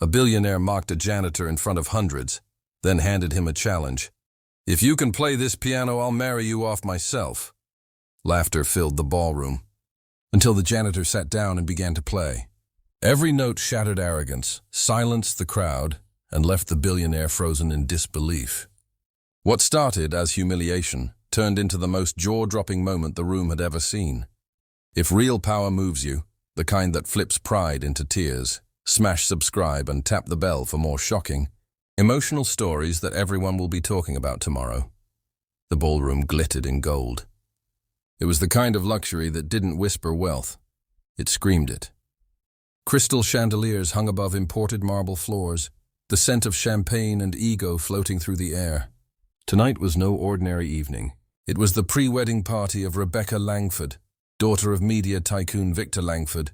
A billionaire mocked a janitor in front of hundreds, then handed him a challenge. "If you can play this piano, I'll marry you off myself." Laughter filled the ballroom, until the janitor sat down and began to play. Every note shattered arrogance, silenced the crowd, and left the billionaire frozen in disbelief. What started as humiliation turned into the most jaw-dropping moment the room had ever seen. If real power moves you, the kind that flips pride into tears, smash subscribe and tap the bell for more shocking, emotional stories that everyone will be talking about tomorrow. The ballroom glittered in gold. It was the kind of luxury that didn't whisper wealth. It screamed it. Crystal chandeliers hung above imported marble floors, the scent of champagne and ego floating through the air. Tonight was no ordinary evening. It was the pre-wedding party of Rebecca Langford, daughter of media tycoon Victor Langford,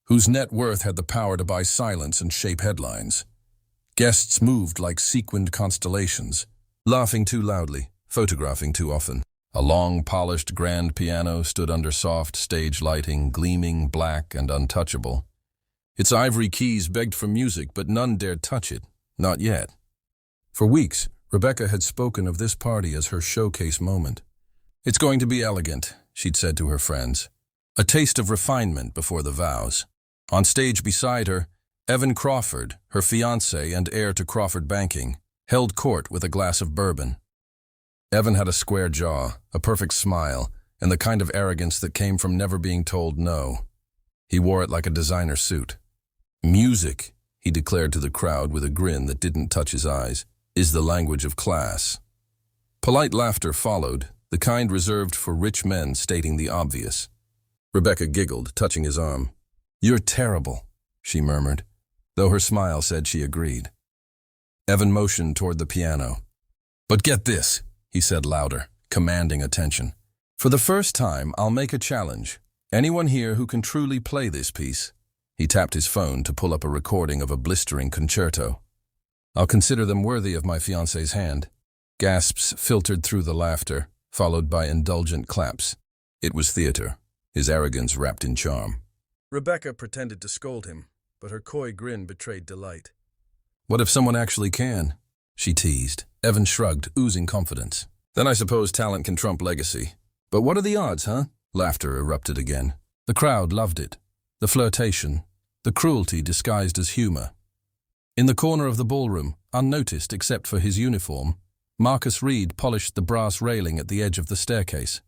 whose net worth had the power to buy silence and shape headlines. Guests moved like sequined constellations, laughing too loudly, photographing too often. A long, polished grand piano stood under soft stage lighting, gleaming, black, and untouchable. Its ivory keys begged for music, but none dared touch it. Not yet. For weeks, Rebecca had spoken of this party as her showcase moment. "It's going to be elegant," she'd said to her friends. "A taste of refinement before the vows." On stage beside her, Evan Crawford, her fiancé and heir to Crawford Banking, held court with a glass of bourbon. Evan had a square jaw, a perfect smile, and the kind of arrogance that came from never being told no. He wore it like a designer suit. "Music," he declared to the crowd with a grin that didn't touch his eyes, "is the language of class." Polite laughter followed, the kind reserved for rich men stating the obvious. Rebecca giggled, touching his arm. "You're terrible," she murmured, though her smile said she agreed. Evan motioned toward the piano. "But get this," he said louder, commanding attention. "For the first time, I'll make a challenge. Anyone here who can truly play this piece?" He tapped his phone to pull up a recording of a blistering concerto. "I'll consider them worthy of my fiancé's hand." Gasps filtered through the laughter, followed by indulgent claps. It was theater, his arrogance wrapped in charm. Rebecca pretended to scold him, but her coy grin betrayed delight. "What if someone actually can?" she teased. Evan shrugged, oozing confidence. "Then I suppose talent can trump legacy. But what are the odds, huh?" Laughter erupted again. The crowd loved it. The flirtation, the cruelty disguised as humor. In the corner of the ballroom, unnoticed except for his uniform, Marcus Reed polished the brass railing at the edge of the staircase.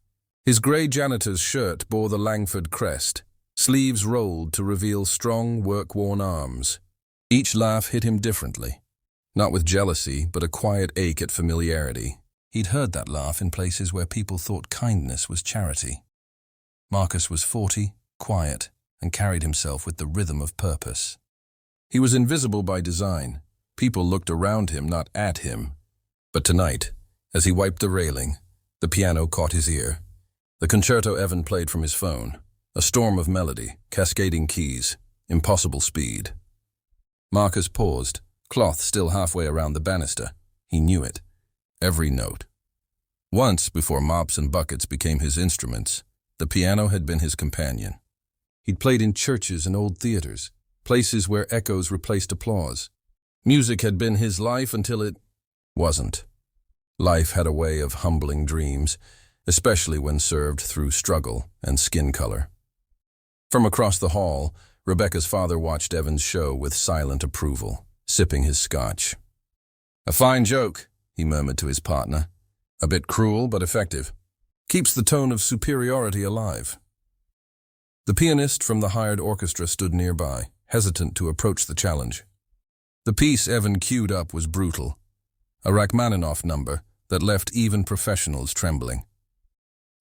His grey janitor's shirt bore the Langford crest, sleeves rolled to reveal strong, work-worn arms. Each laugh hit him differently. Not with jealousy, but a quiet ache at familiarity. He'd heard that laugh in places where people thought kindness was charity. Marcus was 40, quiet, and carried himself with the rhythm of purpose. He was invisible by design. People looked around him, not at him. But tonight, as he wiped the railing, the piano caught his ear. The concerto Evan played from his phone. A storm of melody, cascading keys, impossible speed. Marcus paused, cloth still halfway around the banister. He knew it. Every note. Once, before mops and buckets became his instruments, the piano had been his companion. He'd played in churches and old theaters, places where echoes replaced applause. Music had been his life until it wasn't. Life had a way of humbling dreams, especially when served through struggle and skin color. From across the hall, Rebecca's father watched Evan's show with silent approval, sipping his scotch. "A fine joke," he murmured to his partner. "A bit cruel, but effective. Keeps the tone of superiority alive." The pianist from the hired orchestra stood nearby, hesitant to approach the challenge. The piece Evan queued up was brutal, a Rachmaninoff number that left even professionals trembling.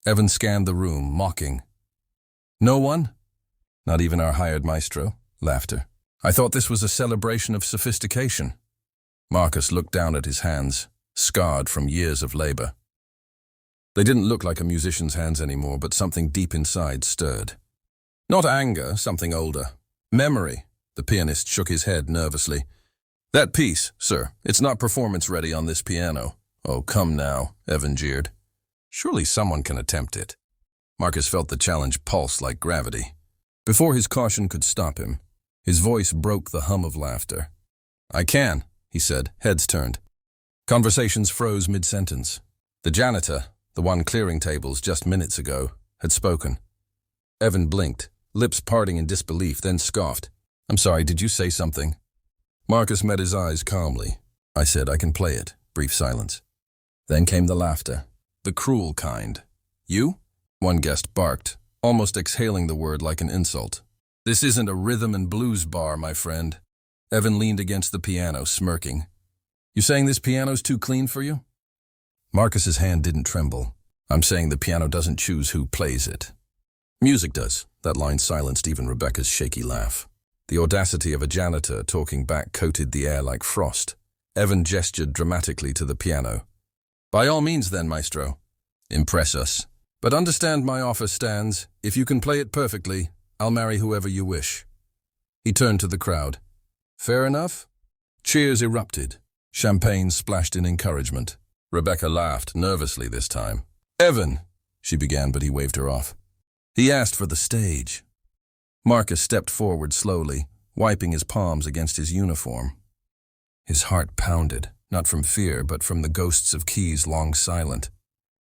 Evan scanned the room, mocking. "No one? Not even our hired maestro?" Laughter. "I thought this was a celebration of sophistication." Marcus looked down at his hands, scarred from years of labor. They didn't look like a musician's hands anymore, but something deep inside stirred. Not anger, something older. Memory. The pianist shook his head nervously. "That piece, sir, it's not performance-ready on this piano." "Oh, come now," Evan jeered. "Surely someone can attempt it." Marcus felt the challenge pulse like gravity. Before his caution could stop him, his voice broke the hum of laughter. I can, he said, heads turned. Conversations froze mid-sentence. The janitor, the one clearing tables just minutes ago, had spoken. Evan blinked, lips parting in disbelief, then scoffed. I'm sorry, did you say something? Marcus met his eyes calmly. I said, I can play it. Brief silence. Then came the laughter. The cruel kind. You? One guest barked, almost exhaling the word like an insult. This isn't a rhythm and blues bar, my friend. Evan leaned against the piano, smirking. You saying this piano's too clean for you? Marcus's hand didn't tremble. I'm saying the piano doesn't choose who plays it. Music does. That line silenced even Rebecca's shaky laugh. The audacity of a janitor talking back coated the air like frost. Evan gestured dramatically to the piano. By all means then, maestro. Impress us. But understand my offer stands. If you can play it perfectly, I'll marry whoever you wish. He turned to the crowd. Fair enough? Cheers erupted. Champagne splashed in encouragement. Rebecca laughed, nervously this time. Evan, she began, but he waved her off. He asked for the stage. Marcus stepped forward slowly, wiping his palms against his uniform. His heart pounded, not from fear, but from the ghosts of keys long silent.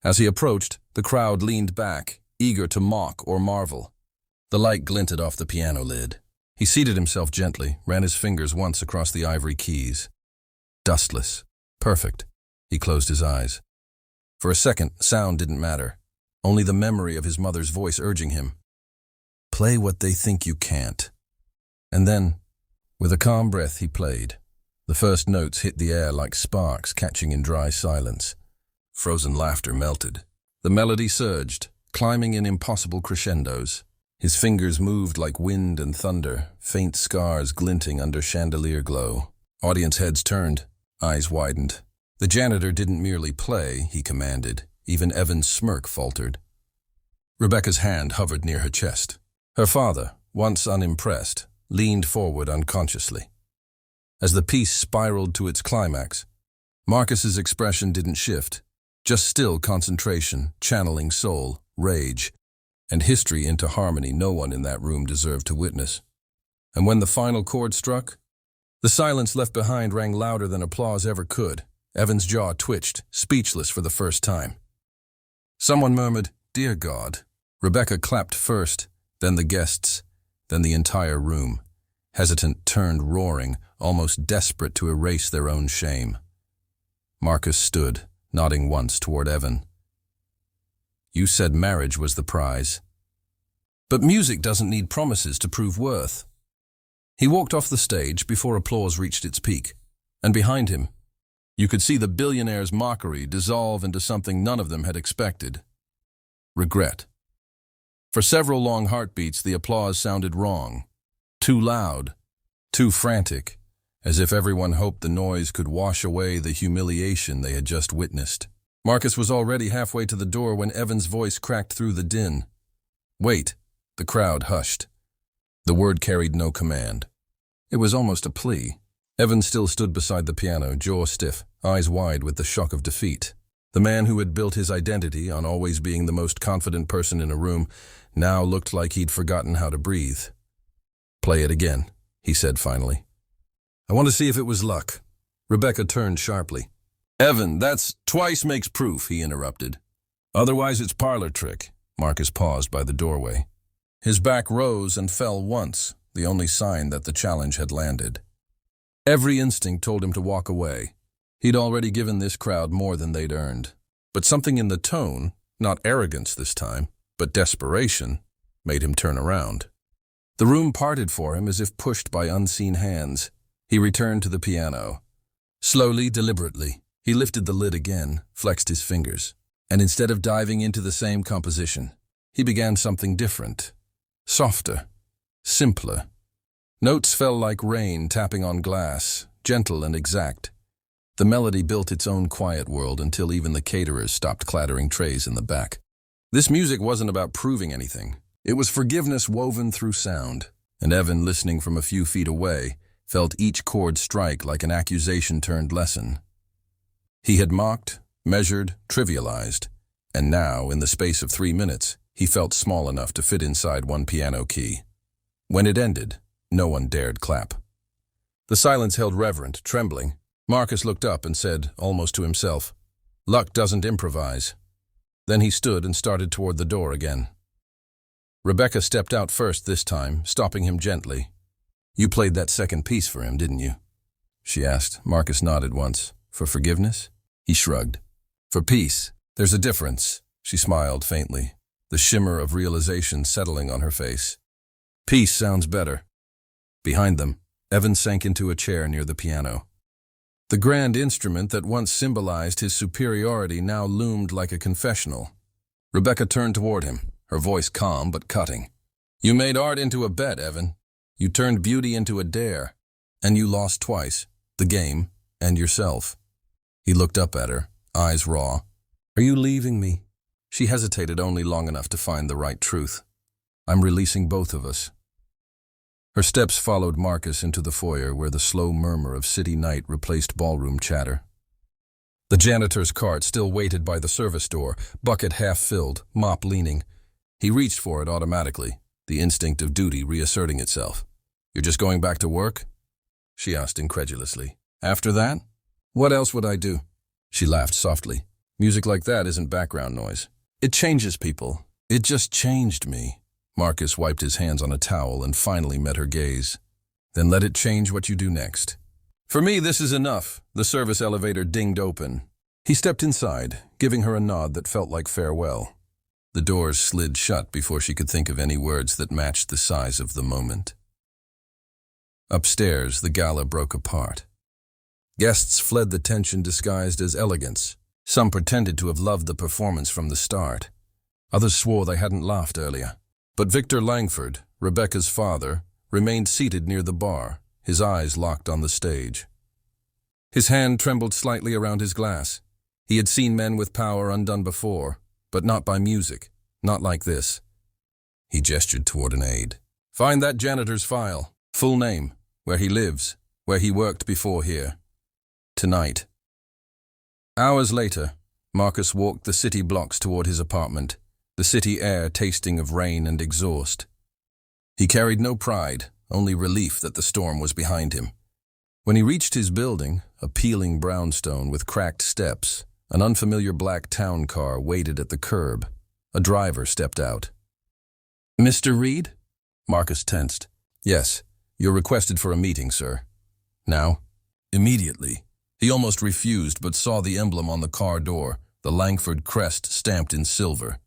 As he approached, the crowd leaned back, eager to mock or marvel. The light glinted off the piano lid. He seated himself gently, ran his fingers once across the ivory keys. Dustless. Perfect. He closed his eyes. For a second, sound didn't matter. Only the memory of his mother's voice urging him. Play what they think you can't. And then, with a calm breath, he played. The first notes hit the air like sparks catching in dry silence. Frozen laughter melted. The melody surged, climbing in impossible crescendos. His fingers moved like wind and thunder, faint scars glinting under chandelier glow. Audience heads turned, eyes widened. The janitor didn't merely play, he commanded. Even Evan's smirk faltered. Rebecca's hand hovered near her chest. Her father, once unimpressed, leaned forward unconsciously. As the piece spiraled to its climax, Marcus's expression didn't shift, just still concentration, channeling soul, rage, and history into harmony no one in that room deserved to witness. And when the final chord struck, the silence left behind rang louder than applause ever could. Evan's jaw twitched, speechless for the first time. Someone murmured, "Dear God." Rebecca clapped first, then the guests, then the entire room. Hesitant turned roaring, almost desperate to erase their own shame. Marcus stood, nodding once toward Evan. You said marriage was the prize. But music doesn't need promises to prove worth. He walked off the stage before applause reached its peak, and behind him, you could see the billionaire's mockery dissolve into something none of them had expected. Regret. For several long heartbeats, the applause sounded wrong. Too loud, too frantic, as if everyone hoped the noise could wash away the humiliation they had just witnessed. Marcus was already halfway to the door when Evan's voice cracked through the din. Wait. The crowd hushed. The word carried no command. It was almost a plea. Evan still stood beside the piano, jaw stiff, eyes wide with the shock of defeat. The man who had built his identity on always being the most confident person in a room now looked like he'd forgotten how to breathe. Play it again, he said finally. I want to see if it was luck. Rebecca turned sharply. Evan, that's twice makes proof, he interrupted. Otherwise it's parlor trick. Marcus paused by the doorway. His back rose and fell once, the only sign that the challenge had landed. Every instinct told him to walk away. He'd already given this crowd more than they'd earned. But something in the tone, not arrogance this time, but desperation, made him turn around. The room parted for him as if pushed by unseen hands. He returned to the piano. Slowly, deliberately, he lifted the lid again, flexed his fingers, and instead of diving into the same composition, he began something different. Softer, simpler. Notes fell like rain tapping on glass, gentle and exact. The melody built its own quiet world until even the caterers stopped clattering trays in the back. This music wasn't about proving anything. It was forgiveness woven through sound, and Evan, listening from a few feet away, felt each chord strike like an accusation turned lesson. He had mocked, measured, trivialized, and now, in the space of 3 minutes, he felt small enough to fit inside one piano key. When it ended, no one dared clap. The silence held reverent, trembling. Marcus looked up and said, almost to himself, "Luck doesn't improvise." Then he stood and started toward the door again. Rebecca stepped out first this time, stopping him gently. "You played that second piece for him, didn't you?" she asked. Marcus nodded once. "For forgiveness?" He shrugged. "For peace. There's a difference." She smiled faintly, the shimmer of realization settling on her face. "Peace sounds better." Behind them, Evan sank into a chair near the piano. The grand instrument that once symbolized his superiority now loomed like a confessional. Rebecca turned toward him, her voice calm but cutting. "You made art into a bet, Evan. You turned beauty into a dare. And you lost twice, the game and yourself." He looked up at her, eyes raw. "Are you leaving me?" She hesitated only long enough to find the right truth. "I'm releasing both of us." Her steps followed Marcus into the foyer where the slow murmur of city night replaced ballroom chatter. The janitor's cart still waited by the service door, bucket half filled, mop leaning. He reached for it automatically, the instinct of duty reasserting itself. "You're just going back to work?" she asked incredulously. "After that? What else would I do?" She laughed softly. "Music like that isn't background noise. It changes people. It just changed me." Marcus wiped his hands on a towel and finally met her gaze. "Then let it change what you do next." "For me, this is enough." The service elevator dinged open. He stepped inside, giving her a nod that felt like farewell. The doors slid shut before she could think of any words that matched the size of the moment. Upstairs, the gala broke apart. Guests fled the tension disguised as elegance. Some pretended to have loved the performance from the start. Others swore they hadn't laughed earlier. But Victor Langford, Rebecca's father, remained seated near the bar, his eyes locked on the stage. His hand trembled slightly around his glass. He had seen men with power undone before, but not by music, not like this. He gestured toward an aide. "Find that janitor's file, full name, where he lives, where he worked before here. Tonight." Hours later, Marcus walked the city blocks toward his apartment, the city air tasting of rain and exhaust. He carried no pride, only relief that the storm was behind him. When he reached his building, a peeling brownstone with cracked steps, an unfamiliar black town car waited at the curb. A driver stepped out. "Mr. Reed?" Marcus tensed. "Yes, you're requested for a meeting, sir." "Now?" "Immediately." He almost refused but saw the emblem on the car door, the Langford crest stamped in silver.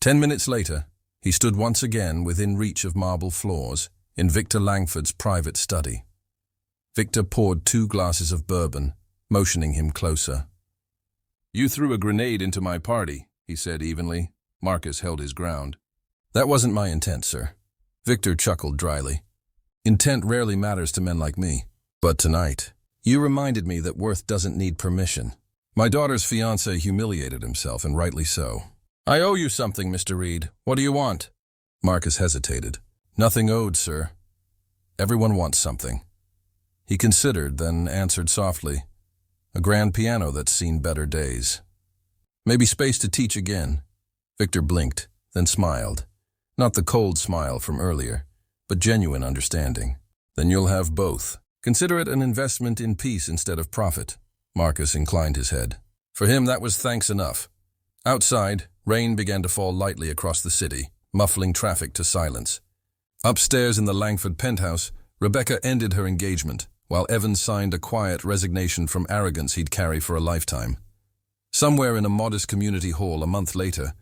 10 minutes later, he stood once again within reach of marble floors in Victor Langford's private study. Victor poured 2 glasses of bourbon, motioning him closer. "You threw a grenade into my party," he said evenly. Marcus held his ground. "That wasn't my intent, sir." Victor chuckled dryly. "Intent rarely matters to men like me. But tonight, you reminded me that worth doesn't need permission. My daughter's fiancé humiliated himself, and rightly so. I owe you something, Mr. Reed. What do you want?" Marcus hesitated. "Nothing owed, sir. Everyone wants something." He considered, then answered softly. "A grand piano that's seen better days. Maybe space to teach again." Victor blinked, then smiled. Not the cold smile from earlier, but genuine understanding. "Then you'll have both. Consider it an investment in peace instead of profit." Marcus inclined his head. For him, that was thanks enough. Outside, rain began to fall lightly across the city, muffling traffic to silence. Upstairs in the Langford penthouse, Rebecca ended her engagement, while Evan signed a quiet resignation from arrogance he'd carry for a lifetime. Somewhere in a modest community hall a month later,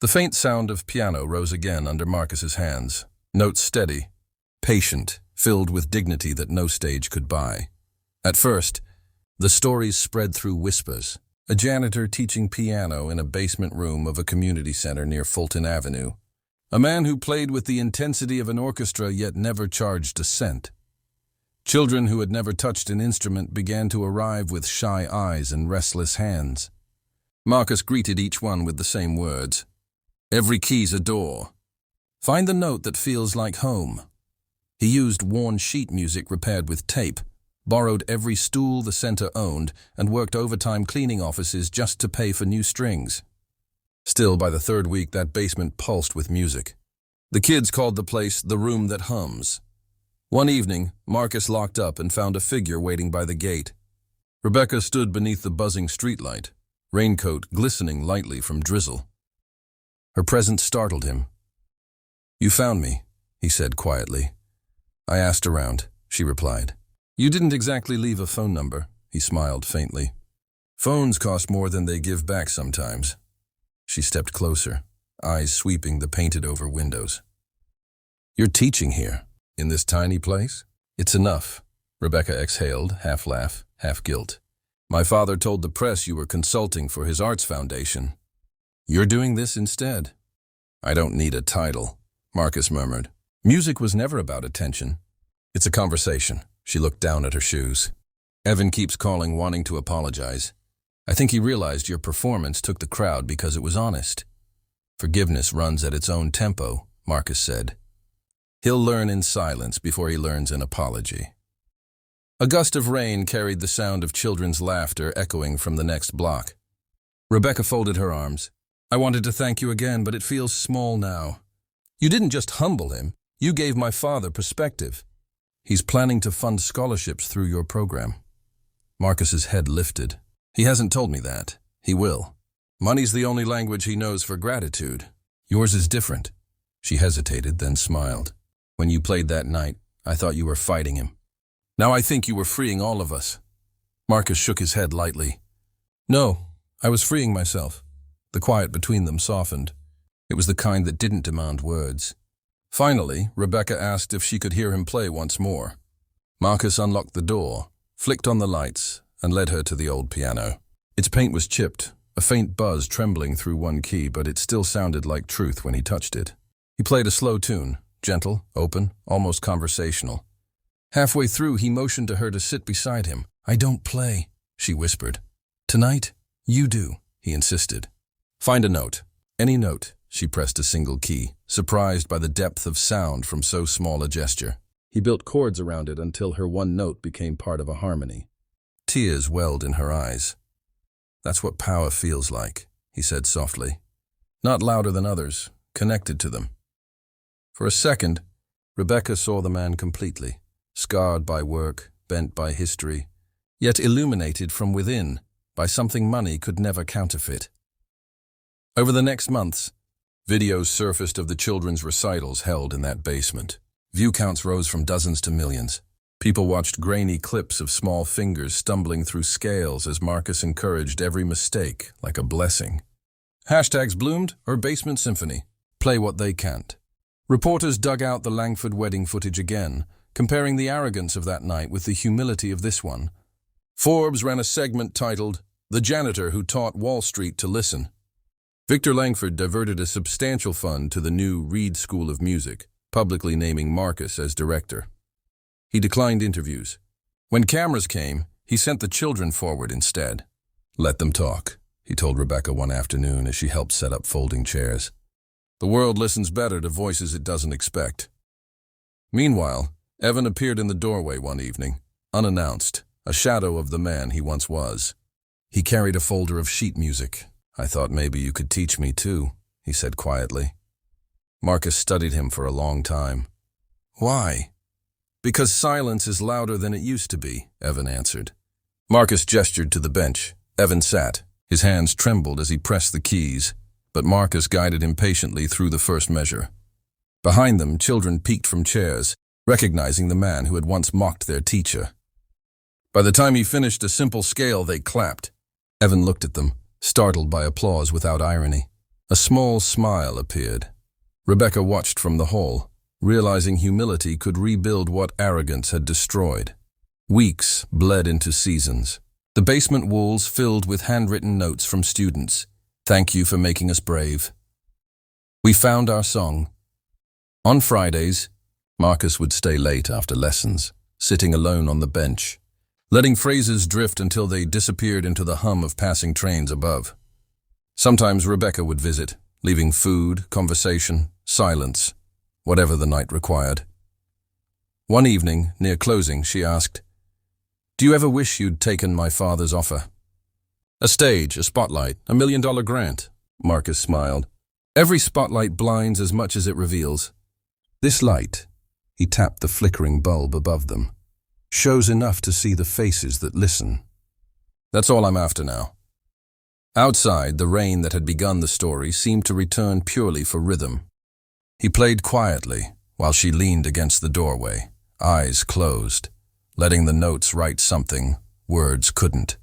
the faint sound of piano rose again under Marcus's hands, notes steady, patient, filled with dignity that no stage could buy. At first, the stories spread through whispers. A janitor teaching piano in a basement room of a community center near Fulton Avenue. A man who played with the intensity of an orchestra yet never charged a cent. Children who had never touched an instrument began to arrive with shy eyes and restless hands. Marcus greeted each one with the same words. "Every key's a door. Find the note that feels like home." He used worn sheet music repaired with tape, borrowed every stool the center owned, and worked overtime cleaning offices just to pay for new strings. Still, by the 3rd week, that basement pulsed with music. The kids called the place the room that hums. One evening, Marcus locked up and found a figure waiting by the gate. Rebecca stood beneath the buzzing streetlight, raincoat glistening lightly from drizzle. Her presence startled him. "You found me," he said quietly. "I asked around," she replied. "You didn't exactly leave a phone number," he smiled faintly. "Phones cost more than they give back sometimes." She stepped closer, eyes sweeping the painted-over windows. "You're teaching here, in this tiny place?" "It's enough," Rebecca exhaled, half laugh, half guilt. "My father told the press you were consulting for his arts foundation. You're doing this instead." "I don't need a title," Marcus murmured. "Music was never about attention. It's a conversation." She looked down at her shoes. "Evan keeps calling wanting to apologize. I think he realized your performance took the crowd because it was honest." "Forgiveness runs at its own tempo," Marcus said. "He'll learn in silence before he learns an apology." A gust of rain carried the sound of children's laughter echoing from the next block. Rebecca folded her arms. "I wanted to thank you again, but it feels small now. You didn't just humble him, you gave my father perspective. He's planning to fund scholarships through your program." Marcus's head lifted. "He hasn't told me that. He will. Money's the only language he knows for gratitude. Yours is different." She hesitated, then smiled. "When you played that night, I thought you were fighting him. Now I think you were freeing all of us." Marcus shook his head lightly. "No, I was freeing myself." The quiet between them softened. It was the kind that didn't demand words. Finally, Rebecca asked if she could hear him play once more. Marcus unlocked the door, flicked on the lights, and led her to the old piano. Its paint was chipped, a faint buzz trembling through one key, but it still sounded like truth when he touched it. He played a slow tune, gentle, open, almost conversational. Halfway through, he motioned to her to sit beside him. "I don't play," she whispered. "Tonight, you do," he insisted. "Find a note. Any note." She pressed a single key, surprised by the depth of sound from so small a gesture. He built chords around it until her one note became part of a harmony. Tears welled in her eyes. "That's what power feels like," he said softly. "Not louder than others, connected to them." For a second, Rebecca saw the man completely, scarred by work, bent by history, yet illuminated from within by something money could never counterfeit. Over the next months, videos surfaced of the children's recitals held in that basement. View counts rose from dozens to millions. People watched grainy clips of small fingers stumbling through scales as Marcus encouraged every mistake like a blessing. Hashtags bloomed or basement symphony. Play what they can't. Reporters dug out the Langford wedding footage again, comparing the arrogance of that night with the humility of this one. Forbes ran a segment titled, "The Janitor Who Taught Wall Street to Listen." Victor Langford diverted a substantial fund to the new Reed School of Music, publicly naming Marcus as director. He declined interviews. When cameras came, he sent the children forward instead. "Let them talk," he told Rebecca one afternoon as she helped set up folding chairs. "The world listens better to voices it doesn't expect." Meanwhile, Evan appeared in the doorway one evening, unannounced, a shadow of the man he once was. He carried a folder of sheet music. "I thought maybe you could teach me too," he said quietly. Marcus studied him for a long time. "Why?" "Because silence is louder than it used to be," Evan answered. Marcus gestured to the bench. Evan sat. His hands trembled as he pressed the keys, but Marcus guided him patiently through the first measure. Behind them, children peeked from chairs, recognizing the man who had once mocked their teacher. By the time he finished a simple scale, they clapped. Evan looked at them, startled by applause without irony. A small smile appeared. Rebecca watched from the hall, realizing humility could rebuild what arrogance had destroyed. Weeks bled into seasons. The basement walls filled with handwritten notes from students. "Thank you for making us brave." "We found our song." On Fridays, Marcus would stay late after lessons, sitting alone on the bench, letting phrases drift until they disappeared into the hum of passing trains above. Sometimes Rebecca would visit, leaving food, conversation, silence, whatever the night required. One evening, near closing, she asked, "Do you ever wish you'd taken my father's offer?" "A stage, a spotlight, $1 million grant," Marcus smiled. "Every spotlight blinds as much as it reveals. This light," He tapped the flickering bulb above them. "Shows enough to see the faces that listen. That's all I'm after now." Outside, the rain that had begun the story seemed to return purely for rhythm. He played quietly while she leaned against the doorway, eyes closed, letting the notes write something words couldn't.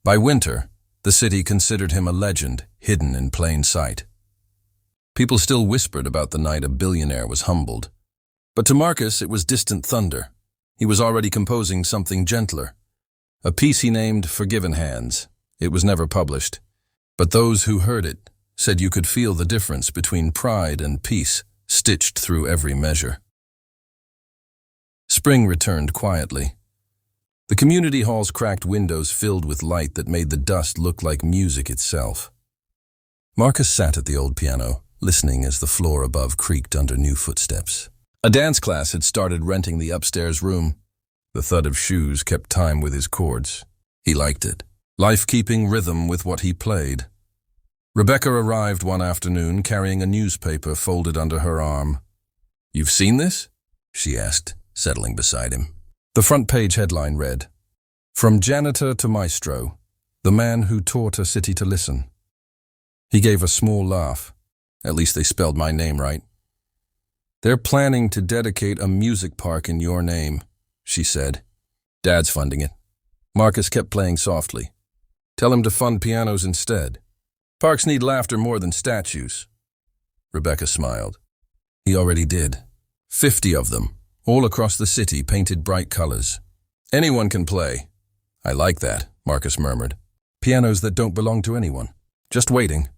By winter, the city considered him a legend hidden in plain sight. People still whispered about the night a billionaire was humbled. But to Marcus, it was distant thunder. He was already composing something gentler, a piece he named Forgiven Hands. It was never published, but those who heard it said you could feel the difference between pride and peace stitched through every measure. Spring returned quietly. The community hall's cracked windows filled with light that made the dust look like music itself. Marcus sat at the old piano, listening as the floor above creaked under new footsteps. A dance class had started renting the upstairs room. The thud of shoes kept time with his chords. He liked it. Life keeping rhythm with what he played. Rebecca arrived one afternoon carrying a newspaper folded under her arm. "You've seen this?" she asked, settling beside him. The front page headline read, "From Janitor to Maestro, the man who taught a city to listen." He gave a small laugh. "At least they spelled my name right." "They're planning to dedicate a music park in your name," she said. "Dad's funding it." Marcus kept playing softly. "Tell him to fund pianos instead. Parks need laughter more than statues." Rebecca smiled. "He already did. 50 of them, all across the city, painted bright colors. Anyone can play." "I like that," Marcus murmured. "Pianos that don't belong to anyone. Just waiting."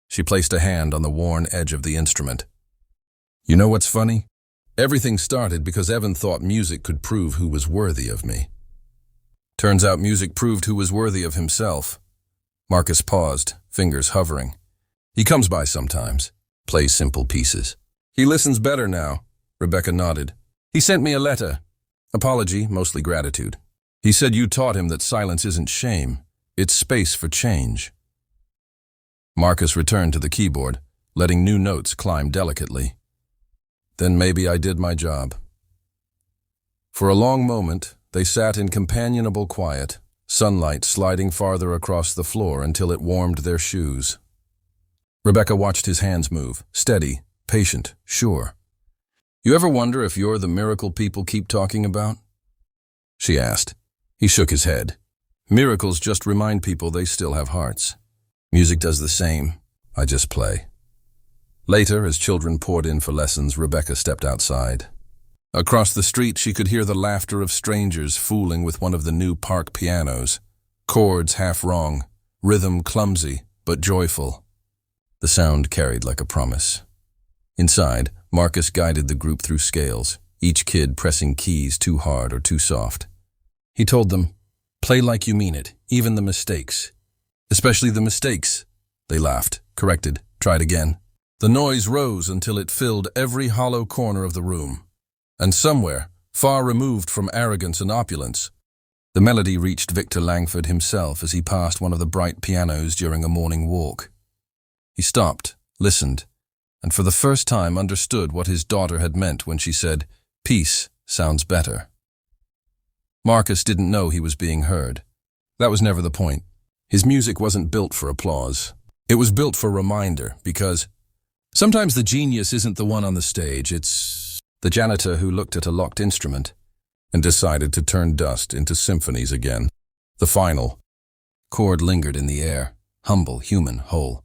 She placed a hand on the worn edge of the instrument. "You know what's funny? Everything started because Evan thought music could prove who was worthy of me. Turns out music proved who was worthy of himself." Marcus paused, fingers hovering. "He comes by sometimes, plays simple pieces. He listens better now." Rebecca nodded. "He sent me a letter. Apology, mostly gratitude. He said you taught him that silence isn't shame, it's space for change." Marcus returned to the keyboard, letting new notes climb delicately. "Then maybe I did my job." For a long moment, they sat in companionable quiet, sunlight sliding farther across the floor until it warmed their shoes. Rebecca watched his hands move, steady, patient, sure. "You ever wonder if you're the miracle people keep talking about?" she asked. He shook his head. "Miracles just remind people they still have hearts. Music does the same. I just play." Later, as children poured in for lessons, Rebecca stepped outside. Across the street, she could hear the laughter of strangers fooling with one of the new park pianos. Chords half wrong, rhythm clumsy, but joyful. The sound carried like a promise. Inside, Marcus guided the group through scales, each kid pressing keys too hard or too soft. He told them, "Play like you mean it, even the mistakes." "Especially the mistakes." They laughed, corrected, tried again. The noise rose until it filled every hollow corner of the room. And somewhere, far removed from arrogance and opulence, the melody reached Victor Langford himself as he passed one of the bright pianos during a morning walk. He stopped, listened, and for the first time understood what his daughter had meant when she said, "Peace sounds better." Marcus didn't know he was being heard. That was never the point. His music wasn't built for applause. It was built for reminder, because sometimes the genius isn't the one on the stage, it's the janitor who looked at a locked instrument and decided to turn dust into symphonies again. The final chord lingered in the air, humble, human, whole.